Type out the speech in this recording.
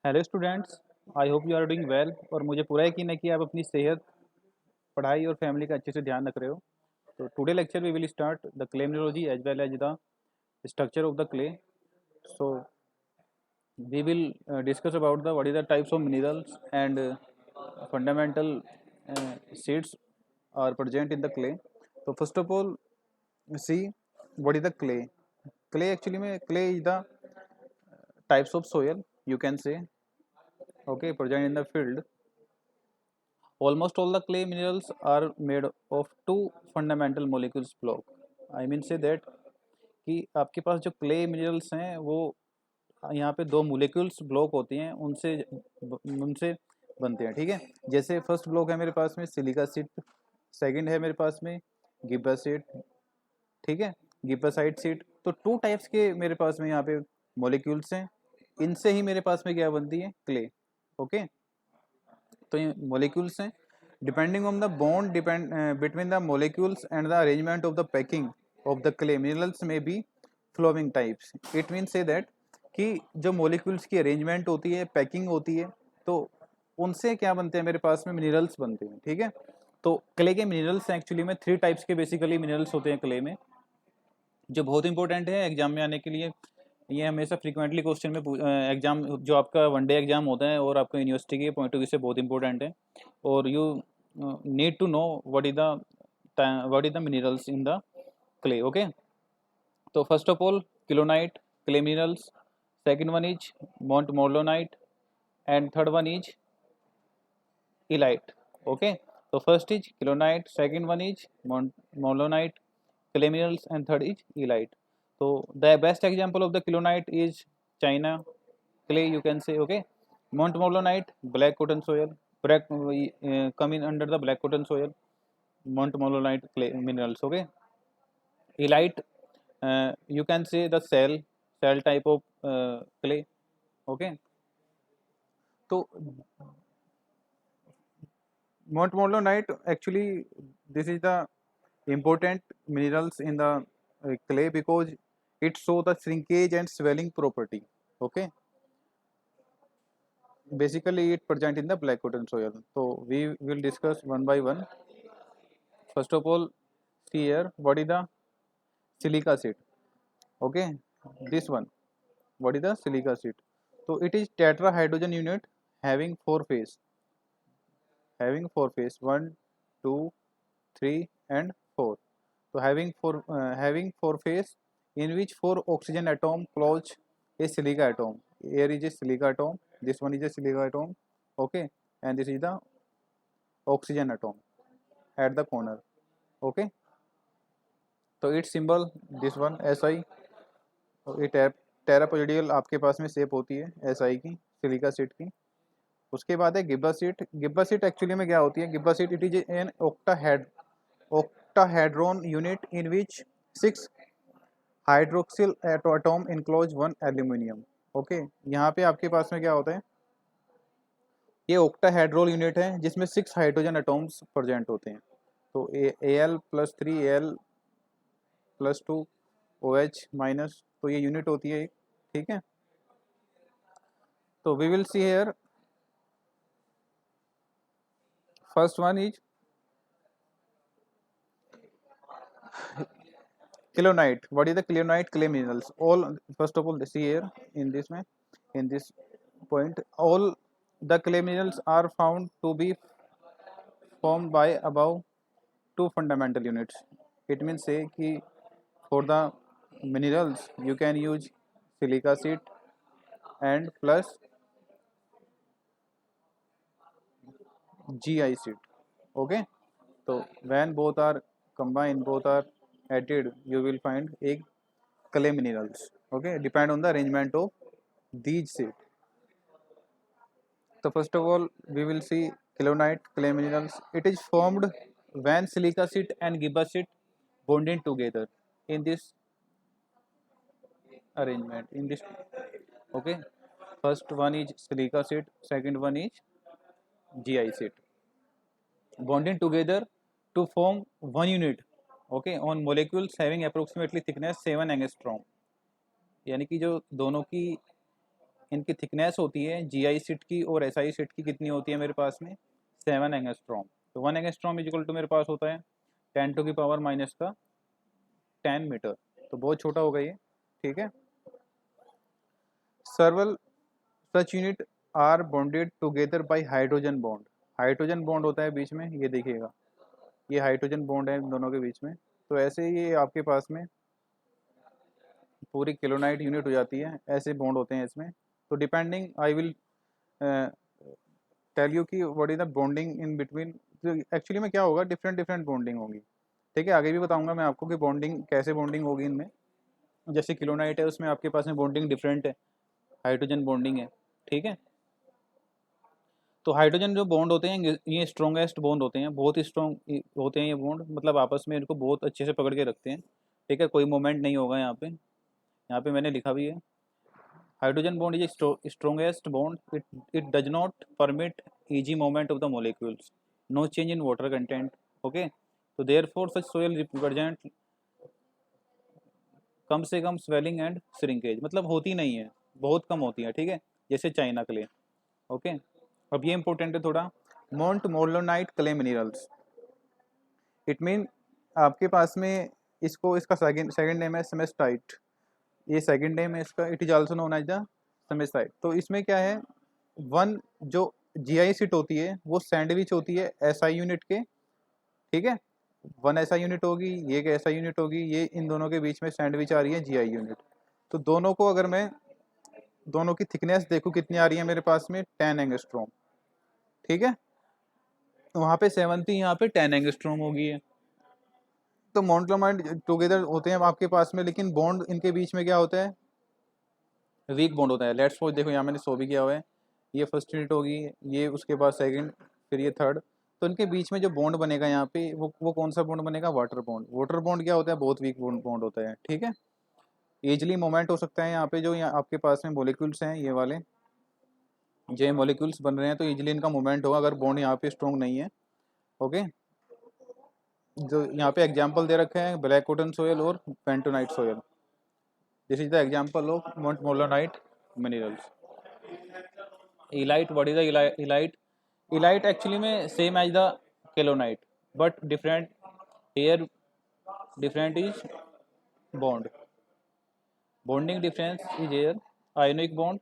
Hello students, I hope you are doing well. और मुझे पूरा यकीन है कि आप अपनी सेहत, पढ़ाई और फैमिली का अच्छे से ध्यान रख रहे हो। तो today lecture we will start the clay mineralogy as well as the structure of the clay. So we will discuss about the what is the types of minerals and fundamental seeds are present in the clay. So first of all, see what is the clay. Clay actually में clay is the types of soil you can say, okay, present in the field. Almost all the clay minerals are made of two fundamental molecules block. I mean say that कि आपके पास जो clay minerals हैं वो यहाँ पे दो molecules block होती हैं, उनसे उनसे बनते हैं। ठीक है, जैसे फर्स्ट ब्लॉक है मेरे पास में सिलिका सीट, सेकंड है मेरे पास में गिब्बासीट। ठीक है, गिब्बासाइट सीट। तो टू टाइप्स के मेरे पास में यहाँ पे मॉलिक्यूल्स हैं, इनसे ही मेरे पास में क्या बनती है, क्ले। ओके, तो ये मॉलिक्यूल्स हैं। Depending on the bond depend between the molecules and the arrangement of the packing of the clay minerals में be following types. It mean से दैट कि जो मॉलिक्यूल्स की अरेंजमेंट होती है, पैकिंग होती है, तो उनसे क्या बनते हैं, मेरे पास में मिनरल्स बनते हैं। ठीक है, तो क्ले के मिनरल्स एक्चुअली में थ्री टाइप्स के बेसिकली मिनरल्स होते हैं क्ले में, जो बहुत इंपॉर्टेंट है एग्जाम में आने के लिए। ये हमेशा फ्रीक्वेंटली क्वेश्चन में एग्जाम जो आपका वन डे एग्जाम होता है और आपका यूनिवर्सिटी के पॉइंट ऑफ व्यू से बहुत इंपॉर्टेंट है। और you need to know what is the minerals in the clay. Okay, तो first of all kaolinite clay minerals, second one is montmorillonite and third one is illite. Okay, तो first is kaolinite, second one is montmorillonite, clay minerals, and third is elite. So the best example of the cleonite is China clay, you can say. Okay, Mount Morlonite, black cotton soil, come in under the black cotton soil, Mount Morlonite clay minerals. Okay, elite, you can say the cell type of clay. Okay, so Mount Morlonite actually this is the important minerals in the clay because it show the shrinkage and swelling property. Okay, basically it present in the black cotton soil. So we will discuss one by one. First of all, see here what is the silica seed. Okay, this one, what is the silica seed? So it is tetrahydrogen unit having four phase 1, 2, 3 and 4. So having four phase in which four oxygen atom close a silica atom. Here is a silica atom, this one is a silica atom. Okay, and this is the oxygen atom at the corner. Okay, तो its symbol this one SI। ये टेरापोजिडियल आपके पास में shape होती है SI की, silica seat की। उसके बाद है gibbsite. Gibbsite actually में क्या होती है, gibbsite it is an octahedron unit in which 6 hydroxyl atom enclose 1 aluminium. Okay, यहाँ पे आपके पास में क्या होता है, ये ऑक्टाहेड्रल यूनिट है जिसमें 6 हाइड्रोजन एटॉम्स प्रेजेंट होते हैं। तो Al+3 Al+2 OH माइनस, तो ये यूनिट होती है एक। ठीक है, तो we will see here first one is kaolinite. What is the kaolinite clay minerals? All first of all see here in this में, in this point, all the clay minerals are found to be formed by above two fundamental units. It means say कि for the minerals you can use silica seed and plus GI seed. Okay, so when both are combined, both are added, you will find a clay minerals. Okay, depend on the arrangement of these seed. So first of all, we will see cleonite clay minerals. It is formed when silica seed and gibbosite bonded together in this arrangement. In this, okay. First one is silica seed, second one is GI seed, bonded together to form one unit. Okay, on molecules having approximately thickness 7 angstrom. यानी कि जो दोनों की इनकी thickness होती है GI seat की और SI सीट की कितनी होती है मेरे पास में 7 एंगस्ट्रॉम। तो 1 एंगस्ट्रॉम इजिकल टू मेरे पास होता है 10 टू की पावर माइनस का 10 मीटर। तो बहुत छोटा होगा ये, ठीक है। Several such unit are bonded together by hydrogen bond. Hydrogen bond होता है बीच में, ये देखिएगा, ये हाइड्रोजन बॉन्ड है इन दोनों के बीच में। तो ऐसे ही ये आपके पास में पूरी किलोनाइट यूनिट हो जाती है, ऐसे बॉन्ड होते हैं इसमें। तो depending I will tell you कि what is the bonding in between. तो एक्चुअली में क्या होगा, डिफरेंट डिफरेंट बॉन्डिंग होगी, ठीक है। आगे भी बताऊंगा मैं आपको कि बॉन्डिंग कैसे बॉन्डिंग होगी इनमें। जैसे किलोनाइट है उसमें आपके पास में बॉन्डिंग डिफरेंट है, हाइड्रोजन बॉन्डिंग है, ठीक है। तो हाइड्रोजन जो बॉन्ड होते हैं ये स्ट्रॉन्गेस्ट बॉन्ड होते हैं, बहुत ही स्ट्रॉन्ग होते हैं ये बॉन्ड, मतलब आपस में इनको बहुत अच्छे से पकड़ के रखते हैं, ठीक है। कोई मोमेंट नहीं होगा यहाँ पे, यहाँ पे मैंने लिखा भी है। Hydrogen bond is strongest bond, it does not permit easy movement of the molecules, no change in water content, okay। तो therefore such soil represent कम से कम स्वेलिंग एंड श्रिंकेज, मतलब होती नहीं है, बहुत कम होती है, ठीक है, जैसे चाइना क्ले, ओके। अब ये इंपॉर्टेंट है थोड़ा, montmorillonite clay minerals, it mean आपके पास में इसको, इसका सेकंड नेम है सेमेस्टाइट, ये सेकंड नेम है इसका, it is also known as the smectite. तो इसमें क्या है, वन जो GI सीट होती है वो सैंडविच होती है SI यूनिट के, ठीक है। वन SI यूनिट होगी, ये एक SI यूनिट होगी, ये इन दोनों के बीच में सैंडविच आ रही है GI यूनिट। तो दोनों को अगर मैं दोनों की थिकनेस देखूं कितनी आ रही है मेरे पास में 10 एंगस्ट्रॉम, ठीक है। वहाँ पे 7 थी, यहाँ पे 10 एंगस्ट्रॉम होगी है। तो मोनोक्लोमाइड टुगेदर होते हैं आपके पास में, लेकिन बॉन्ड इनके बीच में क्या होता है, वीक बॉन्ड होता है। लेट्स सपोज देखो यहाँ मैंने 100 भी किया हुआ है, ये फर्स्ट यूनिट होगी, ये उसके बाद सेकंड, फिर ये थर्ड। तो इनके बीच में जो बॉन्ड बनेगा यहाँ पे वो कौन सा बॉन्ड बनेगा, वाटर बॉन्ड। वाटर बॉन्ड क्या होता है, बहुत वीक बॉन्ड होता है, ठीक है। ईजिली मोमेंट हो सकता है यहाँ पे, जो यहाँ आपके पास में मॉलिक्यूल्स हैं ये वाले, जो मॉलिक्यूल्स बन रहे हैं, तो ईजिली इनका मूवमेंट होगा अगर बॉन्ड यहाँ पे स्ट्रॉन्ग नहीं है, ओके। जो यहाँ पे एग्जाम्पल दे रखे हैं ब्लैक कॉटन सोयल और bentonite soil, this is the example of montmorillonite minerals. Illite, what is the illite? Illite actually में same as the kaolinite but different, here different is bond, bonding difference is here, ionic bond